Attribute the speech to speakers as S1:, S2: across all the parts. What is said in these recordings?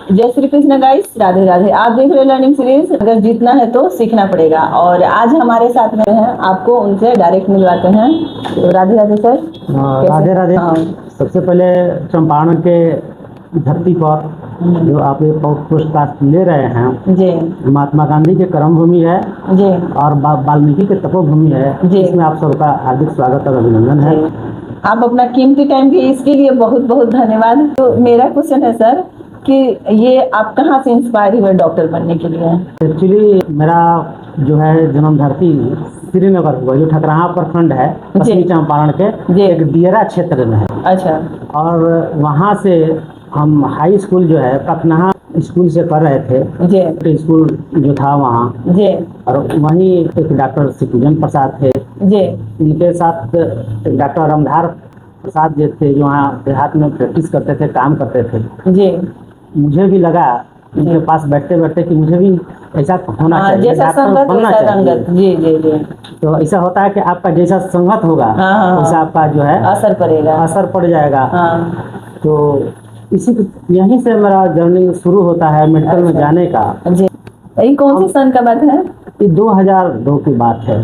S1: जय श्री कृष्ण गाइस, राधे राधे। आप देख रहे हैं लर्निंग सीरीज। अगर जीतना है तो सीखना पड़ेगा। और आज हमारे साथ में हैं, आपको उनसे डायरेक्ट मिलवाते हैं। तो राधे राधे सर।
S2: राधे राधे।
S1: हाँ।
S2: सबसे पहले चंपारण के धरती पर जो आप ये पोस्टकास्ट ले रहे हैं
S1: जी
S2: महात्मा गांधी के कर्मभूमि है
S1: जी
S2: और वाल्मीकि के तपोभूमि है
S1: जी।
S2: इसमें आप सबका हार्दिक स्वागत और अभिनंदन है।
S1: आप अपना कीमती टाइम दिए इसके लिए बहुत बहुत धन्यवाद। तो मेरा क्वेश्चन है सर कि ये आप कहाँ से इंस्पायर हुए डॉक्टर बनने के लिए?
S2: एक्चुअली मेरा जो है जन्म धरती श्रीनगर हुआ, जो ठकराहा प्रखंड है पश्चिमी चंपारण के एक दियरा क्षेत्र में है।
S1: अच्छा।
S2: और वहाँ से हम हाई स्कूल जो है पटना स्कूल से कर रहे थे
S1: जी।
S2: स्कूल जो था वहाँ
S1: जी।
S2: और वहीं एक डॉक्टर सिकुंजन प्रसाद थे
S1: जी।
S2: उनके साथ डॉक्टर रामधार प्रसाद जी थे जो वहाँ देहात में प्रैक्टिस करते थे, काम करते थे।
S1: जी।
S2: मुझे भी लगा उनके पास बैठते बैठते कि मुझे भी ऐसा होना चाहिए,
S1: जैसा संगत वैसा रंगत। जी जी जी।
S2: तो ऐसा होता है कि आपका जैसा संगत होगा वैसा आपका जो है
S1: असर पड़ेगा,
S2: असर पड़ जाएगा। तो इसी यहीं से मेरा जर्नी शुरू होता है मेडिकल में जाने का।
S1: जी। ये कौन से सन का बात है?
S2: ये 2002 की बात है।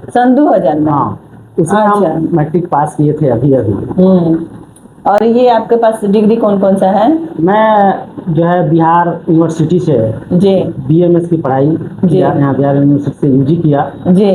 S1: सन 2000 में?
S2: हाँ, उसमें हम मैट्रिक पास किए थे अभी अभी।
S1: और ये आपके पास डिग्री कौन कौन सा है?
S2: मैं जो है बिहार यूनिवर्सिटी से
S1: जी
S2: BMS की पढ़ाई किया, यहाँ बिहार यूनिवर्सिटी से UG किया। जी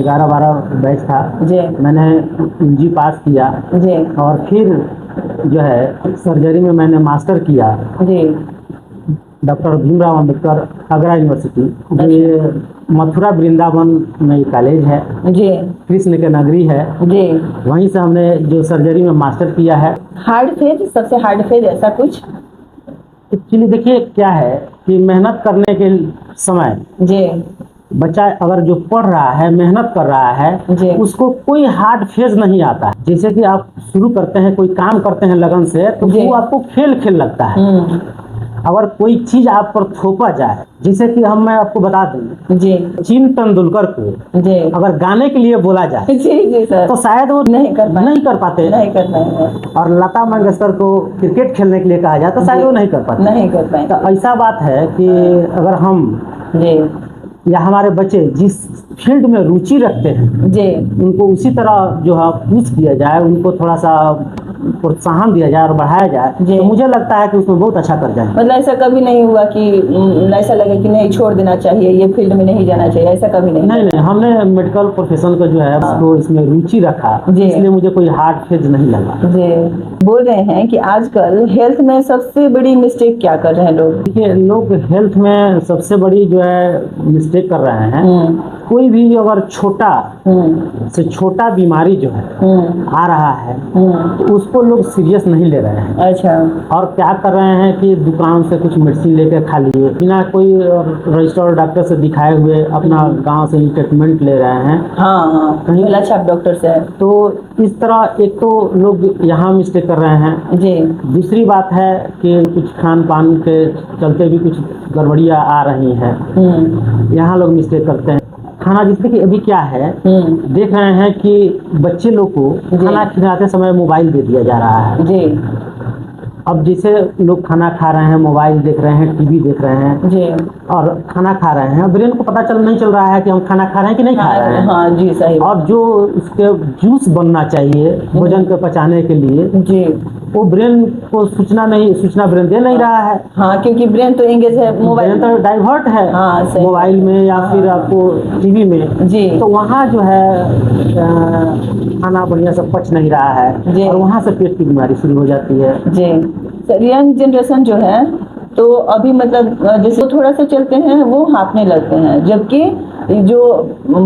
S2: 11-12 बैच था। जी मैंने UG पास किया। जी और फिर जो है सर्जरी में मैंने मास्टर किया। जी डॉक्टर भीमराव अंबेडकर आगरा यूनिवर्सिटी, जो ये मथुरा वृंदावन में कॉलेज है। जी कृष्ण के नगरी है। जी वहीं से हमने जो सर्जरी में मास्टर किया है।
S1: हार्ड फेज, सबसे हार्ड फेज ऐसा कुछ?
S2: एक्चुअली देखिए क्या है कि मेहनत करने के समय जी बच्चा अगर जो पढ़ रहा है मेहनत कर रहा है उसको कोई हार्ड फेज नहीं आता है। जैसे कि आप शुरू करते हैं कोई काम करते हैं लगन से तो वो आपको खेल खेल लगता है। अगर कोई चीज आप पर थोपा जाए, जैसे कि मैं आपको बता दूं जी सचिन तेंदुलकर को जी अगर गाने के लिए बोला जाए जी जी सर तो शायद वो नहीं कर पाते। और लता मंगेशकर को क्रिकेट खेलने के लिए कहा जाए तो शायद वो नहीं कर पाते। तो ऐसा बात है कि अगर हम जी या हमारे बच्चे जिस फील्ड में रुचि रखते हैं जी उनको उसी तरह जो है पुश किया जाए, उनको थोड़ा सा प्रोत्साहन दिया जाए और बढ़ाया जाए तो मुझे लगता है कि उसमें बहुत अच्छा कर जाए।
S1: मतलब ऐसा कभी नहीं हुआ कि ऐसा लगे कि नहीं छोड़ देना चाहिए, ये फील्ड में नहीं जाना चाहिए, ऐसा कभी नहीं?
S2: नहीं, हमने मेडिकल प्रोफेशन को जो है उसको इसमें रुचि रखा, इसलिए मुझे कोई हार्ड फेज नहीं लगा।
S1: जी बोल रहे हैं कि आजकल हेल्थ में सबसे बड़ी मिस्टेक क्या कर रहे हैं लोग?
S2: देखिए लोग हेल्थ में सबसे बड़ी जो है मिस्टेक कर रहे हैं, कोई भी अगर छोटा से छोटा बीमारी जो है आ रहा है तो उसको लोग सीरियस नहीं ले रहे हैं। अच्छा। और क्या कर रहे हैं कि दुकान से कुछ मेडिसिन लेकर खा लिए बिना कोई रजिस्टर्ड डॉक्टर से दिखाए हुए अपना गांव से ही ट्रीटमेंट ले रहे हैं। हाँ
S1: कहीं अच्छा डॉक्टर से।
S2: तो इस तरह एक तो लोग यहाँ मिस्टेक कर रहे हैं जी। दूसरी बात है कि कुछ खान पान के चलते भी कुछ गड़बड़ियाँ आ रही हैं, यहाँ लोग मिस्टेक करते हैं। खाना जैसे कि अभी क्या है देख रहे हैं कि बच्चे लोग को खाना खिलाते समय मोबाइल दे दिया जा रहा है जी। अब जैसे लोग खाना खा रहे हैं, मोबाइल देख रहे हैं, टीवी देख रहे हैं जी और खाना खा रहे हैं, ब्रेन को पता नहीं चल रहा है कि हम खाना खा रहे हैं कि नहीं खा रहे हैं।
S1: हाँ जी सही।
S2: और जो उसके जूस बनना चाहिए भोजन को पचाने के लिए जी वो ब्रेन को सूचना ब्रेन दे नहीं रहा है।
S1: हाँ क्योंकि ब्रेन तो एंगेज है, मोबाइल
S2: तो डाइवर्ट है मोबाइल में या फिर आपको टीवी में जी। तो वहाँ जो है खाना बढ़िया से पच नहीं रहा है जी। और वहाँ से पेट की बीमारी शुरू हो जाती है जी।
S1: सर यंग जनरेशन जो है तो अभी मतलब जैसे थोड़ा सा चलते हैं वो हाँफने लगते हैं, जबकि जो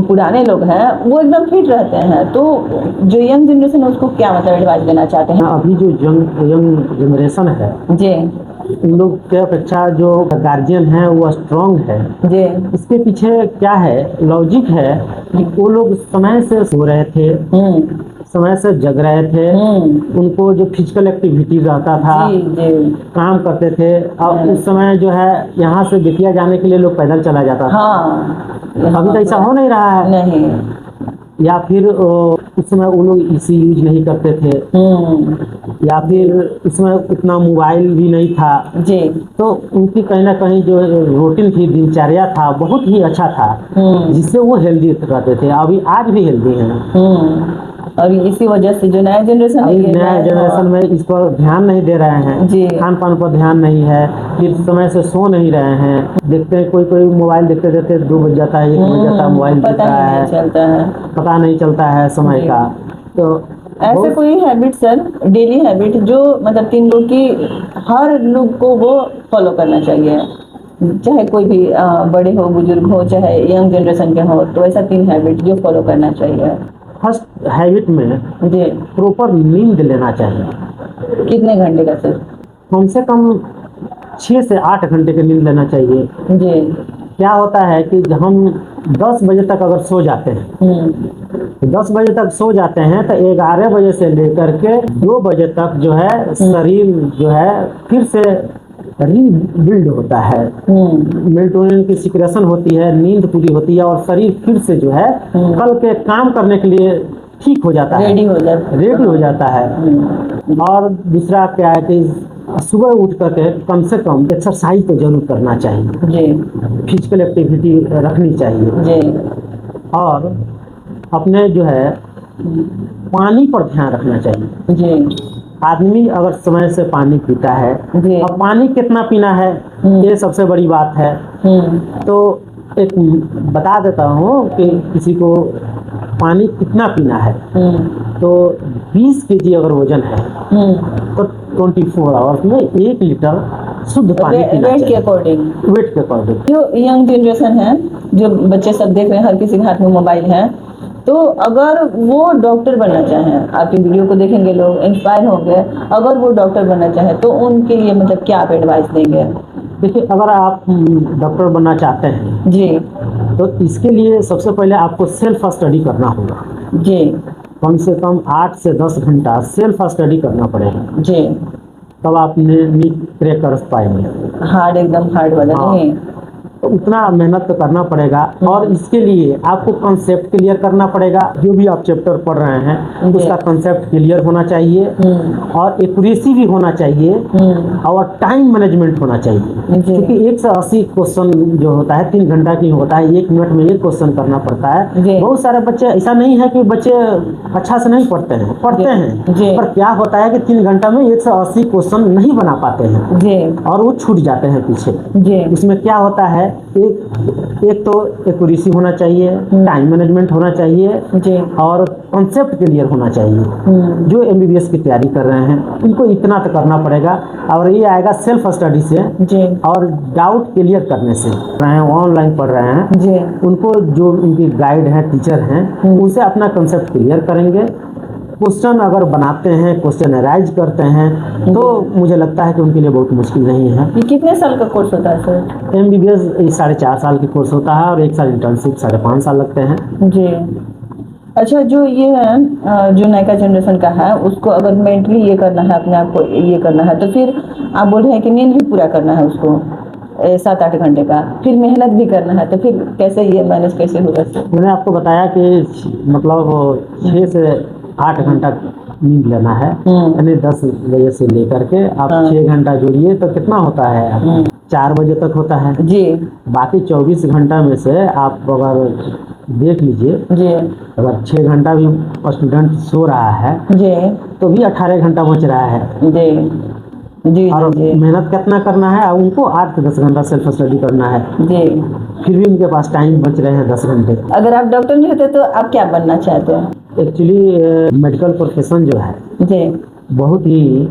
S1: पुराने लोग हैं वो एकदम फिट रहते हैं। तो जो यंग जनरेशन है उसको क्या मतलब एडवाइस देना चाहते हैं?
S2: अभी जो यंग जनरेशन है जी उन लोग के अपेक्षा जो गार्जियन है वो स्ट्रांग है जी। इसके पीछे क्या है लॉजिक है कि वो लोग समय से सो रहे थे, समय से जग रहे थे, उनको जो फिजिकल एक्टिविटी रहता था जी, जी। काम करते थे। और उस समय जो है यहाँ से बेतिया जाने के लिए लोग पैदल चला जाता था।
S1: हाँ।
S2: अभी तो ऐसा हो नहीं रहा है।
S1: नहीं
S2: या फिर उस समय वो लोग इसी यूज नहीं करते थे, या फिर उसमें उतना मोबाइल भी नहीं था
S1: जी।
S2: तो उनकी कहीं ना कहीं जो रूटीन थी, दिनचर्या था, बहुत ही अच्छा था, जिससे वो हेल्दी रहते थे। अभी आज भी हेल्दी हैं।
S1: और इसी वजह से जो नया जनरेशन है,
S2: नया जनरेशन में इस पर ध्यान नहीं दे रहे हैं
S1: जी।
S2: खान पान पर ध्यान नहीं है, फिर समय से सो नहीं रहे हैं। देखते हैं कोई मोबाइल देखते देखते 2 बज जाता है, 1 बज जाता है, मोबाइल
S1: पता नहीं चलता है,
S2: पता नहीं चलता है समय का। तो
S1: ऐसे कोई हैबिट सर, डेली हैबिट जो मतलब 3 लोग की, हर लोग को वो फॉलो करना चाहिए, चाहे कोई भी बड़े हो, बुजुर्ग हो, चाहे यंग जनरेशन के हो, तो ऐसा 3 हैबिट जो फॉलो करना चाहिए।
S2: फर्स्ट हैबिट में
S1: जी,
S2: प्रॉपर नींद लेना चाहिए।
S1: कितने घंटे का सर?
S2: कम से कम 6 से 8 घंटे की नींद लेना चाहिए।
S1: जी।
S2: क्या होता है कि हम 10 बजे तक अगर सो जाते हैं, तो 10 बजे तक सो जाते हैं, तो 11 बजे से लेकर के 2 बजे तक जो है शरीर जो है फिर से रीबिल्ड होता है, मेलाटोनिन की सिक्रेशन होती है, नींद पूरी होती है और शरीर फिर से जो है कल के काम करने के लिए ठीक हो जाता है, रेडी हो जाता है। और दूसरा क्या है कि सुबह उठ करके कम से कम एक्सरसाइज तो जरूर करना चाहिए जी, फिजिकल एक्टिविटी रखनी चाहिए जी। और अपने जो है पानी पर ध्यान रखना चाहिए जी। आदमी अगर समय से पानी पीता है, अब पानी कितना पीना है ये सबसे बड़ी बात है। तो एक बता देता हूँ कि किसी को पानी कितना पीना है। तो 20 केजी अगर वजन है तो 24 आवर्स में 1 लीटर शुद्ध पानी पीना चाहिए। वेट के अकॉर्डिंग जो यंग जनरेशन है, जो बच्चे सब देख रहे हैं, हर किसी के हाथ में मोबाइल है, तो अगर वो डॉक्टर बनना चाहें, आपकी वीडियो को देखेंगे लोग, इंस्पायर होंगे, अगर वो डॉक्टर बनना चाहें तो उनके लिए मतलब क्या आप एडवाइस देंगे? देखिए, अगर आप डॉक्टर बनना चाहते हैं जी, तो इसके लिए सबसे पहले आपको सेल्फ स्टडी करना होगा जी। कम से कम 8 से 10 घंटा सेल्फ स्टडी करना पड़ेगा जी, तब आप नीट क्रैक कर पाएंगे। हार्ड, एकदम हार्ड वाला नहीं, तो उतना मेहनत तो करना पड़ेगा। और इसके लिए आपको कंसेप्ट क्लियर करना पड़ेगा, जो भी आप चैप्टर पढ़ रहे हैं उसका कंसेप्ट क्लियर होना चाहिए, और एक्यूरेसी भी होना चाहिए, और टाइम मैनेजमेंट होना चाहिए। क्योंकि 180 क्वेश्चन जो होता है 3 घंटा की होता है, 1 मिनट में 1 क्वेश्चन करना पड़ता है। बहुत सारे बच्चे, ऐसा नहीं है कि बच्चे अच्छा से नहीं पढ़ते हैं, पर क्या होता है कि 3 घंटा में 180 क्वेश्चन नहीं बना पाते हैं और वो छूट जाते हैं पीछे। उसमें क्या होता है, एक तो एक्यूरेसी होना चाहिए, टाइम मैनेजमेंट होना चाहिए जी, और कॉन्सेप्ट क्लियर होना चाहिए। जो एमबीबीएस की तैयारी कर रहे हैं उनको इतना तो करना पड़ेगा, और ये आएगा सेल्फ स्टडी से जी, और डाउट क्लियर करने से। ऑनलाइन पढ़ रहे हैं जी, उनको जो उनकी गाइड हैं, टीचर हैं, उनसे अपना कंसेप्ट क्लियर करेंगे। क्वेश्चन अगर बनाते हैं, क्वेश्चन अराइज करते हैं, तो मुझे लगता है कि उनके लिए बहुत मुश्किल नहीं है।
S1: ये कितने साल का कोर्स होता है सर?
S2: एमबीबीएस 4.5 साल की कोर्स होता है, और 1 साल इंटर्नशिप 5.5 साल लगते हैं
S1: जी। अच्छा, जो ये है, जो नया जनरेशन का है, उसको अगर मेंटली ये करना है, अपने आप को ये करना है, तो फिर आप बोल रहे हैं कि नींद भी पूरा करना है उसको 7-8 घंटे का, फिर मेहनत भी करना है, तो फिर कैसे ये मैनेज कैसे होगा सर?
S2: मैंने आपको बताया कि मतलब 6 से 8 घंटा नींद लेना है, यानी 10 बजे से लेकर के आप 6 घंटा जोड़िए तो कितना होता है, 4 बजे तक होता है जी। बाकी 24 घंटा में से आप अगर देख लीजिए जी, अगर 6 घंटा भी स्टूडेंट सो रहा है जी, तो भी 18 घंटा बच रहा है जी जी। और मेहनत कितना करना है, उनको 8 से 10 घंटा सेल्फ स्टडी करना है जी, फिर भी उनके पास टाइम बच रहे हैं 10 घंटे।
S1: अगर आप डॉक्टर नहीं होते तो आप क्या बनना चाहते हैं?
S2: एक्चुअली मेडिकल प्रोफेशन जो है जी, बहुत ही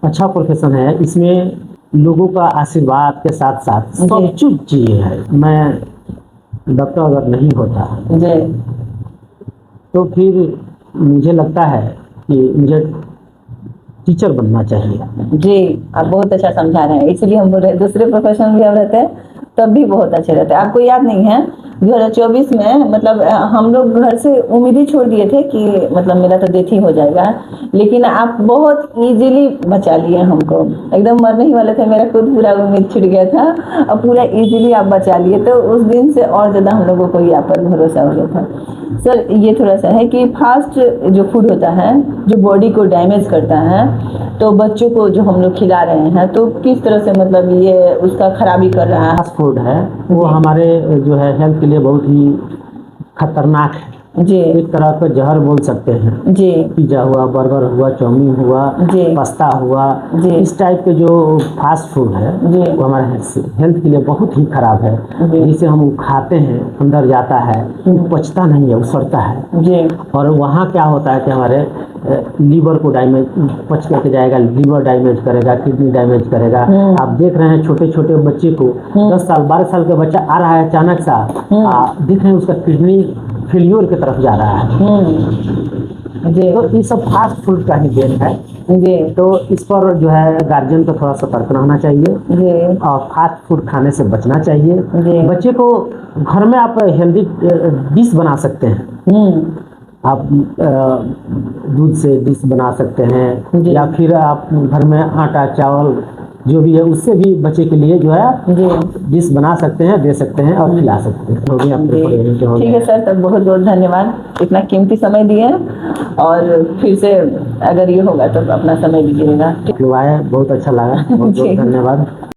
S2: अच्छा प्रोफेशन है। इसमें लोगों का आशीर्वाद के साथ साथ सब चीज चाहिए है। मैं डॉक्टर अगर नहीं होता जी, तो फिर मुझे लगता है कि मुझे टीचर बनना चाहिए
S1: जी। आप बहुत अच्छा समझा रहे हैं, इसलिए हम बोल रहे हैं दूसरे प्रोफेशन भी हम रहते हैं तब भी बहुत अच्छे रहते हैं। आपको याद नहीं है, 2024 में मतलब हम लोग घर से उम्मीद ही छोड़ दिए थे कि मतलब मेरा तो डेथ ही हो जाएगा, लेकिन आप बहुत इजीली बचा लिए हमको। एकदम मरने ही वाले थे, मेरा खुद पूरा उम्मीद छूट गया था, अब पूरा इजीली आप बचा लिए, तो उस दिन से और ज़्यादा हम लोगों को ये आप पर भरोसा हो गया था। सर ये थोड़ा सा है कि फास्ट जो फूड होता है जो बॉडी को डैमेज करता है, तो बच्चों को जो हम लोग खिला रहे हैं तो किस तरह से मतलब ये उसका खराबी कर रहा है?
S2: फास्ट फूड है वो हमारे जो है हेल्थ के लिए बहुत ही खतरनाक है
S1: जी।
S2: एक तरह का जहर बोल सकते हैं
S1: जी।
S2: पिज्जा हुआ, बर्गर हुआ, चाउमीन हुआ, पास्ता हुआ, इस टाइप के जो फास्ट फूड है वो हमारे हेल्थ के लिए बहुत ही खराब है। जिसे हम खाते हैं अंदर जाता है, पचता नहीं है, उसरता है, और वहाँ क्या होता है कि हमारे लीवर को डैमेज, पच करके जाएगा, लीवर डैमेज करेगा, किडनी डैमेज करेगा। आप देख रहे हैं छोटे छोटे बच्चे को 10 साल 12 साल का बच्चा आ रहा है अचानक सा, देख रहे हैं उसका किडनी फेल्योर की तरफ जा रहा है। तो ये सब फास्ट फूड का ही देन है। तो इस पर जो है गार्जियन को थोड़ा सतर्क रहना चाहिए और फास्ट फूड खाने से बचना चाहिए। बच्चे को घर में आप हेल्दी डिश बना सकते हैं, आप दूध से डिश बना सकते हैं, या फिर आप घर में आटा चावल जो भी है उससे भी बच्चे के लिए जो है डिश बना सकते हैं, दे सकते हैं और खिला सकते हैं।
S1: ठीक है सर, तब बहुत बहुत धन्यवाद, इतना कीमती समय दिए, और फिर से अगर ये होगा तो अपना समय दीजिएगा।
S2: बहुत अच्छा लगा, बहुत बहुत धन्यवाद।